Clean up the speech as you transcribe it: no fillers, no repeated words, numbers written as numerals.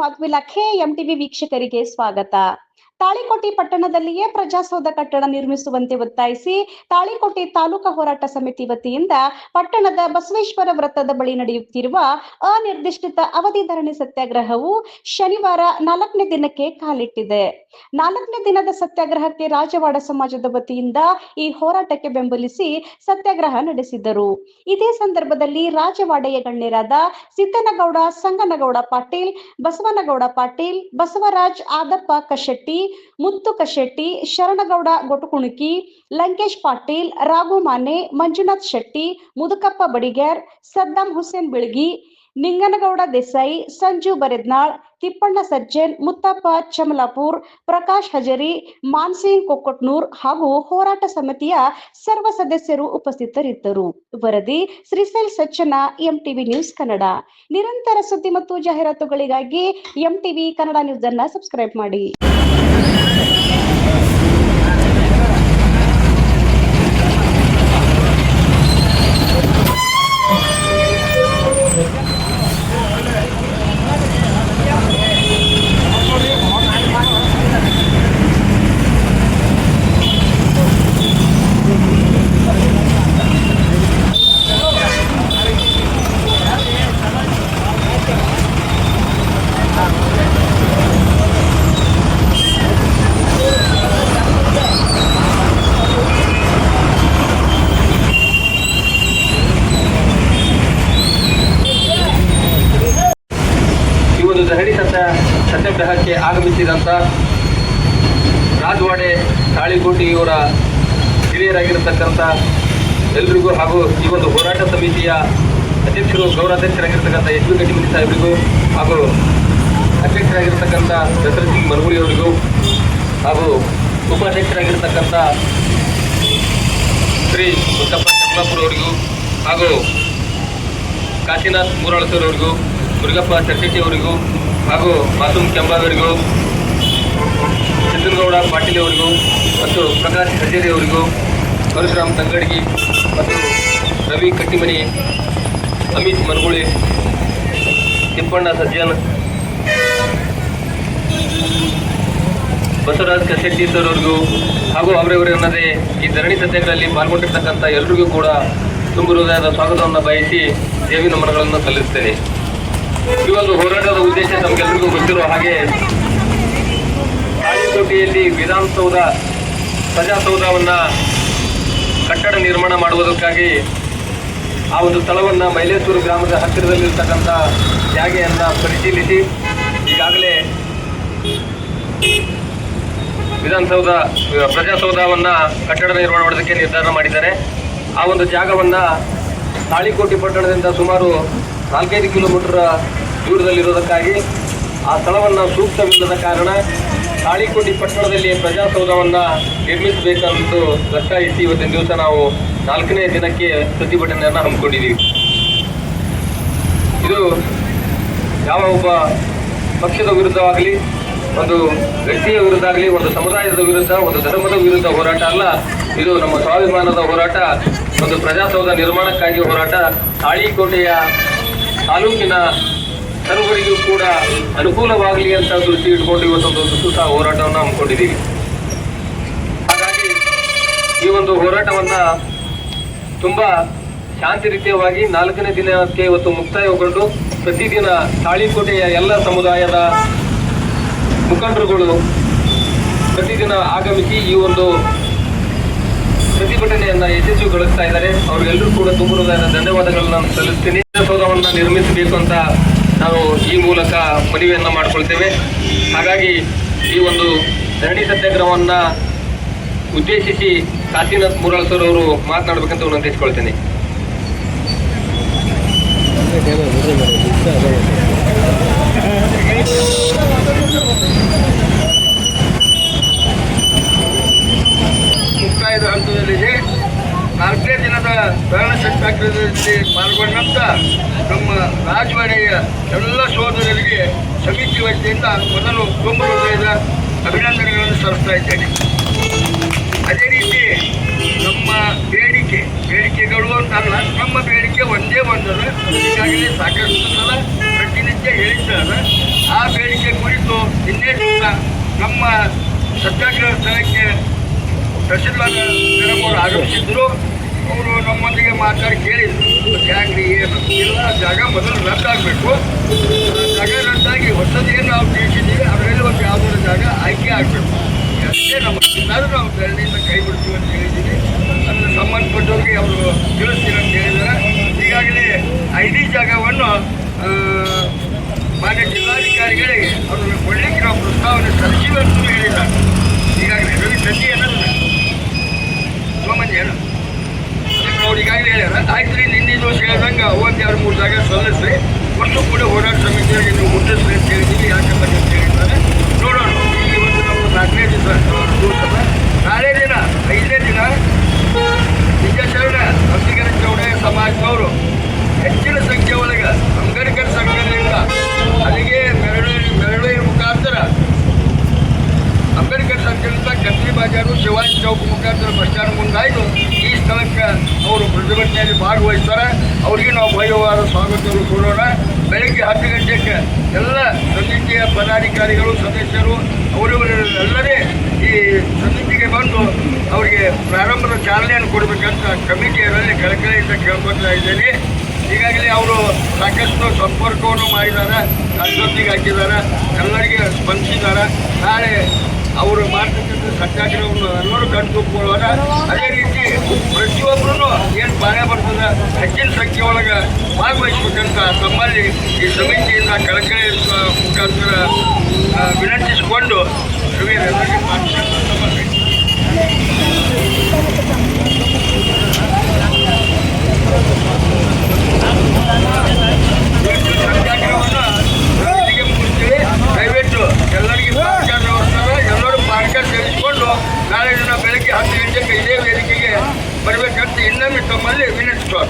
ಮಾಧವಿಲಾ MTV ವೀಕ್ಷಕರಿಗೆ ಸ್ವಾಗತ. ತಾಳಿಕೋಟೆ ಪಟ್ಟಣದಲ್ಲಿಯೇ ಪ್ರಜಾಸೌಧ ಕಟ್ಟಡ ನಿರ್ಮಿಸುವಂತೆ ಒತ್ತಾಯಿಸಿ ತಾಳಿಕೋಟೆ ತಾಲೂಕಾ ಹೋರಾಟ ಸಮಿತಿ ವತಿಯಿಂದ ಪಟ್ಟಣದ ಬಸವೇಶ್ವರ ವೃತ್ತದ ಬಳಿ ನಡೆಯುತ್ತಿರುವ ಅನಿರ್ದಿಷ್ಟ ಅವಧಿ ಧರಣಿ ಸತ್ಯಾಗ್ರಹವು ಶನಿವಾರ 4ನೇ ದಿನಕ್ಕೆ ಕಾಲಿಟ್ಟಿದೆ. 4ನೇ ದಿನದ ಸತ್ಯಾಗ್ರಹಕ್ಕೆ ರಾಜವಾಡ ಸಮಾಜದ ವತಿಯಿಂದ ಈ ಹೋರಾಟಕ್ಕೆ ಬೆಂಬಲಿಸಿ ಸತ್ಯಾಗ್ರಹ ನಡೆಸಿದರು. ಇದೇ ಸಂದರ್ಭದಲ್ಲಿ ರಾಜವಾಡೆಯ ಗಣ್ಯರಾದ ಸಿದ್ದನಗೌಡ, ಸಂಗನಗೌಡ ಪಾಟೀಲ್, ಬಸವನಗೌಡ ಪಾಟೀಲ್, ಬಸವರಾಜ್, ಆದಪ್ಪ ಕಶೆಟ್ಟಿ, ಮುತ್ತು ಕಶೆಟ್ಟಿ, ಶರಣಗೌಡ ಗೊಟುಕುಣಕಿ, ಲಂಕೇಶ್ ಪಾಟೀಲ್, ರಾಘು ಮಾನೆ, ಮಂಜುನಾಥ್ ಶೆಟ್ಟಿ, ಮುದುಕಪ್ಪ ಬಡಿಗೇರ್, ಸದ್ದಾಂ ಹುಸೇನ್ ಬಿಳ್ಗಿ, ನಿಂಗನಗೌಡ ದೇಸಾಯಿ, ಸಂಜು ಬರೆದ್ನಾಳ್, ತಿಪ್ಪಣ್ಣ ಸಜ್ಜನ್, ಮುತ್ತಪ್ಪ ಚಮಲಾಪುರ್, ಪ್ರಕಾಶ್ ಹಜರಿ, ಮಾನ್ಸಿಂಗ್ ಕೊಕ್ಕೊಟ್ನೂರ್ ಹಾಗೂ ಹೋರಾಟ ಸಮಿತಿಯ ಸರ್ವ ಸದಸ್ಯರು ಉಪಸ್ಥಿತರಿದ್ದರು. ವರದಿ ಶ್ರೀಶೈಲ್ ಸಜ್ಜನ, ಎಂಟಿವಿ ನ್ಯೂಸ್ ಕನ್ನಡ. ನಿರಂತರ ಸುದ್ದಿ ಮತ್ತು ಜಾಹೀರಾತುಗಳಿಗಾಗಿ ಎಂಟಿವಿ ಕನ್ನಡ ನ್ಯೂಸ್ ಅನ್ನು ಸಬ್ಸ್ಕ್ರೈಬ್ ಮಾಡಿ. ಧರಣಿ ಸತ್ಯಾಗ್ರಹಕ್ಕೆ ಆಗಮಿಸಿದಂಥ ರಾಜವಾಡೆ ತಾಳಿಕೋಟೆಯವರ ಹಿರಿಯರಾಗಿರತಕ್ಕಂಥ ಎಲ್ರಿಗೂ ಹಾಗೂ ಈ ಒಂದು ಹೋರಾಟ ಸಮಿತಿಯ ಅಧ್ಯಕ್ಷರು, ಗೌರವಾಧ್ಯಕ್ಷರಾಗಿರ್ತಕ್ಕಂಥ ಎಚ್ ಬಿ ಕಟಿಮನಿ ಸಾಹೇಬರಿಗೂ ಹಾಗೂ ಅಧ್ಯಕ್ಷರಾಗಿರ್ತಕ್ಕಂಥ ದಶರಥ್ ಸಿಂಗ್ ಮನಗೂಳಿಯವರಿಗೂ ಹಾಗೂ ಉಪಾಧ್ಯಕ್ಷರಾಗಿರ್ತಕ್ಕಂಥ ಶ್ರೀ ಮುತ್ತಪ್ಪ ಚಮಲಾಪುರ ಅವರಿಗೂ ಹಾಗೂ ಕಾಶಿನಾಥ್ ಮೂರಾಳಸರ್ ಅವರಿಗೂ, ಮುರುಗಪ್ಪ ಚರ್ಚೆಟ್ಟಿ ಅವರಿಗೂ ಹಾಗೂ ಮಾಸೂಮ್ ಕೆಂಬಾವರಿಗೂ, ಸಿದ್ದನಗೌಡ ಪಾಟೀಲ್ ಅವರಿಗೂ ಮತ್ತು ಪ್ರಕಾಶ್ ಹಜೇರಿ ಅವರಿಗೂ, ಪರಶುರಾಮ್ ತಂಗಡಗಿ ಮತ್ತು ರವಿ ಕಟ್ಟಿಮನಿ, ಅಮಿತ್ ಮನಗುಳಿ, ತಿಪ್ಪಣ್ಣ ಸಜ್ಜನ್, ಬಸವರಾಜ್ ಕಶೆಟ್ಟಿ ಸರ್ ಅವರಿಗೂ ಹಾಗೂ ಅವರವರನ್ನದೇ ಈ ಧರಣಿ ಸತ್ಯಾಗ್ರಹದಲ್ಲಿ ಪಾಲ್ಗೊಂಡಿರ್ತಕ್ಕಂಥ ಎಲ್ಲರಿಗೂ ಕೂಡ ತುಂಬ ಹೃದಯದ ಸ್ವಾಗತವನ್ನು ಬಯಸಿ ದೇವಿ ನಮನಗಳನ್ನು ಸಲ್ಲಿಸುತ್ತೇನೆ. ಈ ಒಂದು ಹೋರಾಟದ ಉದ್ದೇಶ ನಮಗೆಲ್ಲರಿಗೂ ಗೊತ್ತಿರುವ ಹಾಗೆ ತಾಳಿಕೋಟೆಯಲ್ಲಿ ವಿಧಾನಸೌಧ ಪ್ರಜಾಸೌಧವನ್ನು ಕಟ್ಟಡ ನಿರ್ಮಾಣ ಮಾಡುವುದಕ್ಕಾಗಿ ಆ ಒಂದು ಸ್ಥಳವನ್ನು ಮೈಲೇಶ್ವರ ಗ್ರಾಮದ ಹತ್ತಿರದಲ್ಲಿರ್ತಕ್ಕಂಥ ಜಾಗೆಯನ್ನು ಪರಿಶೀಲಿಸಿ ಈಗಾಗಲೇ ವಿಧಾನಸೌಧ ಪ್ರಜಾಸೌಧವನ್ನು ಕಟ್ಟಡ ನಿರ್ಮಾಣ ಮಾಡೋದಕ್ಕೆ ನಿರ್ಧಾರ ಮಾಡಿದ್ದಾರೆ. ಆ ಒಂದು ಜಾಗವನ್ನು ತಾಳಿಕೋಟೆ ಪಟ್ಟಣದಿಂದ ಸುಮಾರು 4-5 ಕಿಲೋಮೀಟರ್ ದೂರದಲ್ಲಿರೋದಕ್ಕಾಗಿ ಆ ಸ್ಥಳವನ್ನು ಸೂಕ್ತವಿಲ್ಲದ ಕಾರಣ ತಾಳಿಕೋಟೆ ಪಟ್ಟಣದಲ್ಲಿ ಪ್ರಜಾಸೌಧವನ್ನು ನಿರ್ಮಿಸಬೇಕೆಂದು ಒತ್ತಾಯಿಸಿ ಇವತ್ತಿನ ದಿವಸ ನಾವು 4ನೇ ದಿನಕ್ಕೆ ಪ್ರತಿಭಟನೆಯನ್ನು ಹಮ್ಮಿಕೊಂಡಿದ್ದೀವಿ. ಇದು ಯಾವ ಒಬ್ಬ ಪಕ್ಷದ ವಿರುದ್ಧವಾಗಲಿ, ಒಂದು ವ್ಯಕ್ತಿಯ ವಿರುದ್ಧ ಆಗಲಿ, ಒಂದು ಸಮುದಾಯದ ವಿರುದ್ಧ, ಒಂದು ಧರ್ಮದ ವಿರುದ್ಧ ಹೋರಾಟ ಅಲ್ಲ. ಇದು ನಮ್ಮ ಸ್ವಾಭಿಮಾನದ ಹೋರಾಟ, ಒಂದು ಪ್ರಜಾಸೌಧ ನಿರ್ಮಾಣಕ್ಕಾಗಿ ಹೋರಾಟ. ತಾಳಿಕೋಟೆಯ ತಾಲೂಕಿನ ಸರ್ವರಿಗೂ ಕೂಡ ಅನುಕೂಲವಾಗಲಿ ಅಂತ ದೃಷ್ಟಿ ಇಟ್ಕೊಂಡು ಇವತ್ತೊಂದು ಸುತ್ತ ಹೋರಾಟವನ್ನು ಹಮ್ಮಿಕೊಂಡಿದ್ದೀವಿ. ಹಾಗಾಗಿ ಈ ಒಂದು ಹೋರಾಟವನ್ನು ತುಂಬ ಶಾಂತಿ ರೀತಿಯವಾಗಿ 4ನೇ ದಿನಕ್ಕೆ ಇವತ್ತು ಮುಕ್ತಾಯಗೊಂಡು ಪ್ರತಿದಿನ ತಾಳಿಕೋಟೆಯ ಎಲ್ಲ ಸಮುದಾಯದ ಮುಖಂಡರುಗಳು ಪ್ರತಿದಿನ ಆಗಮಿಸಿ ಈ ಒಂದು ಪ್ರತಿಭಟನೆಯನ್ನು ಯಶಸ್ವಿಗೊಳಿಸ್ತಾ ಇದ್ದಾರೆ. ಅವರಿಗೆಲ್ಲರೂ ಕೂಡ ತುಂಬ ಹೃದಯದ ಧನ್ಯವಾದಗಳನ್ನು ನಾನು ಸಲ್ಲಿಸ್ತೀನಿ. ಸೌಧವನ್ನು ನಿರ್ಮಿಸಬೇಕು ಅಂತ ನಾವು ಈ ಮೂಲಕ ಮನವಿಯನ್ನು ಮಾಡಿಕೊಳ್ತೇವೆ. ಹಾಗಾಗಿ ಈ ಒಂದು ಧರಣಿ ಸತ್ಯಾಗ್ರಹವನ್ನು ಉದ್ದೇಶಿಸಿ ಕಾಶಿನಾಥ್ ಮೂರಾಳಸರ್ ಅವರು ಮಾತನಾಡಬೇಕಂತ ವಿನಂತಿಸಿಕೊಳ್ತೇನೆ. ಮುಕ್ತಾಯದ ಹಂತದಲ್ಲಿದೆ. 4ನೇ ದಿನದ ಧರಣಿ ಸತ್ಯಾಗ್ರಹದಲ್ಲಿ ಪಾಲ್ಗೊಂಡಂತ ನಮ್ಮ ರಾಜವಾಡೆಯ ಎಲ್ಲ ಸೋದರರಿಗೆ ಸಮಿತಿ ವತಿಯಿಂದ ಮೊದಲು ತುಂಬ ಹೃದಯದ ಅಭಿನಂದನೆಗಳನ್ನು ಸಲ್ಲಿಸ್ತಾ ಇದ್ದೇನೆ. ಅದೇ ರೀತಿ ನಮ್ಮ ಬೇಡಿಕೆಗಳು ಅಂತಲ್ಲ, ನಮ್ಮ ಬೇಡಿಕೆ ಒಂದೇ ಒಂದಲ್ಲ, ಈಗಾಗಲೇ ಸಾಕಷ್ಟು ಸಲ ಪ್ರತಿನಿತ್ಯ ಹೇಳಿದ್ದಾರೆ. ಆ ಬೇಡಿಕೆ ನಿನ್ನೆ ದಿವಸ ನಮ್ಮ ಸತ್ಯಾಗ್ರಹ ಸ್ಥಳಕ್ಕೆ ತಹಶೀಲ್ದಾರ್ ಮೇಡಮ್ ಅವರು ಆಗಮಿಸಿದ್ರು. ಅವರು ನಮ್ಮೊಂದಿಗೆ ಮಾತಾಡಿ ಕೇಳಿದ್ರು, ಯಾಕ್ರಿ ಏನು ಇಲ್ಲ, ಜಾಗ ಮೊದಲು ರದ್ದಾಗಬೇಕು, ಜಾಗ ರದ್ದಾಗಿ ಹೊಸದೇನು ನಾವು ತಿಳಿಸಿದ್ದೀವಿ ಅದರಲ್ಲಿ ಒಂದು ಯಾವುದಾದ್ರು ಜಾಗ ಆಯ್ಕೆ ಆಗಬೇಕು, ಅಷ್ಟೇ ನಮ್ಮ ಎಲ್ಲರೂ ನಾವು ಧರಣಿಯಿಂದ ಕೈ ಬಿಡ್ತೀವಿ ಅಂತ ಹೇಳಿದ್ದೀವಿ. ಅದನ್ನು ಸಂಬಂಧಪಟ್ಟವ್ರಿಗೆ ಅವರು ತಿಳಿಸ್ತೀನಿ ಅಂತ ಹೇಳಿದ್ದಾರೆ. ಈಗಾಗಲೇ 5 ಜಾಗವನ್ನು ಮಾನ್ಯ ಜಿಲ್ಲಾಧಿಕಾರಿಗಳಿಗೆ ಅವರು ಕೊಡಲಿಕ್ಕೆ ನಾವು ಪ್ರಸ್ತಾವನೆ ಸಲ್ಲಿಸಿವೆ ಅಂತ ಹೇಳಿದ್ದಾರೆ. ಈಗಾಗಲೇ ರವಿ ಸಜ್ಜಿ ಅನ್ನೋದು ಸೋಮಂಜಿ ಏನು ಅದಕ್ಕೆ ಅವ್ರು ಈಗಾಗಲೇ ಹೇಳ್ಯಾರ. ಆಯ್ತು ರೀ, ನಿನ್ನೆ ದಿವಸ ಹೇಳ್ದಂಗೆ 1-2-3 ಜಾಗ ಸಲ್ಲಿಸ್ರಿ, ಒಟ್ಟು ಕೂಡ ಹೋರಾಟ ಸಮಿತಿಯವರಿಗೆ ನೀವು ಮುಟ್ಟಿಸ್ರಿ ಅಂತ ಹೇಳಿದ್ದೀವಿ. ಯಾಕಂತ ಹೇಳಿದ್ದಾರೆ ನೋಡೋಣ. ಈ ಒಂದು ನಮ್ಮ 4ನೇ ದಿವಸ ನಾಳೆ ದಿನ 5ನೇ ದಿನ ವಿಜಯಚರಣ ಅಂಬಿಗರ ಚೌಡಯ್ಯ ಸಮಾಜದವರು ಹೆಚ್ಚಿನ ಸಂಖ್ಯೆ ಒಳಗೆ ಅಂಬೇಡ್ಕರ್ ಸಂಘದಿಂದ ಅಲ್ಲಿಗೆ ಮೆರವಣಿಗೆ ಮುಖಾಂತರ ಅಂಬೇಡ್ಕರ್ ಸಂಘದಿಂದ ಕತ್ರಿ ಬಾಜಾರು ಶಿವಾಜಿ ಚೌಕ್ ಮುಖಾಂತರ ಬಸ್ ಸ್ಟ್ಯಾಂಡ್ ಮುಂದಾಯಿತು ಈ ಸ್ಥಳಕ್ಕೆ ಅವರು ಪ್ರತಿಭಟನೆಯಲ್ಲಿ ಭಾಗವಹಿಸ್ತಾರೆ. ಅವರಿಗೆ ನಾವು ಭವ್ಯವಾದ ಸ್ವಾಗತವನ್ನು ಕೊಡೋಣ. ಬೆಳಗ್ಗೆ 10 ಗಂಟೆಗೆ ಎಲ್ಲ ಸಮಿತಿಯ ಪದಾಧಿಕಾರಿಗಳು ಸದಸ್ಯರು ಅವರೆಲ್ಲರೇ ಈ ಸಮಿತಿಗೆ ಬಂದು ಅವರಿಗೆ ಪ್ರಾರಂಭದ ಚಾಲನೆಯನ್ನು ಕೊಡಬೇಕಂತ ಕಮಿಟಿಯವರಲ್ಲಿ ಕಳಕಳಿಯಿಂದ ಕೇಳ್ಕೊಳ್ತಾ ಇದ್ದೇನೆ. ಈಗಾಗಲೇ ಅವರು ಸಾಕಷ್ಟು ಸಂಪರ್ಕವನ್ನು ಮಾಡಿದ್ದಾರೆ, ಅಷ್ಟೊತ್ತಿಗೆ ಹಾಕಿದ್ದಾರೆ, ಎಲ್ಲರಿಗೆ ಸ್ಪಂದಿಸಿದ್ದಾರೆ. ನಾಳೆ ಅವರು ಮಾಡ್ತಕ್ಕಂಥ ಸತ್ಯಾಗ್ರಹವನ್ನು ಎಲ್ಲರೂ ಕಣ್ತುಕೊಳ್ಳೋಣ. ಅದೇ ರೀತಿ ಪ್ರತಿಯೊಬ್ಬರೂ ಏನು ಬಾಳೆ ಬರ್ತದೆ ಹೆಚ್ಚಿನ ಸಂಖ್ಯೆ ಒಳಗೆ ಭಾಗವಹಿಸಬೇಕಂತ ತಮ್ಮಲ್ಲಿ ಈ ಸಮಿತಿಯಿಂದ ಕಳಕಳಿ ಮುಖಾಂತರ ವಿನಂತಿಸಿಕೊಂಡು ಎಲ್ಲರಿಗೆ ಸತ್ಯಾಗ್ರಹವನ್ನು ಮುಗಿಸ್ತೀವಿ. ದಯವಿಟ್ಟು ಎಲ್ಲರಿಗೂ ಪಾರ್ಕರ್ ವ್ಯವಸ್ಥೆ ಎಲ್ಲರೂ ಪಾರ್ಕರ್ ಸೇರಿಸಿಕೊಂಡು ನಾಳೆ ದಿನ ಬೆಳಗ್ಗೆ 10 ಗಂಟೆಗೆ ಇದೇ ವೇದಿಕೆಗೆ ಬರಬೇಕಂತ ಇನ್ನೊಮ್ಮೆ ತಮ್ಮಲ್ಲಿ ವಿನಂತಿಸುವ.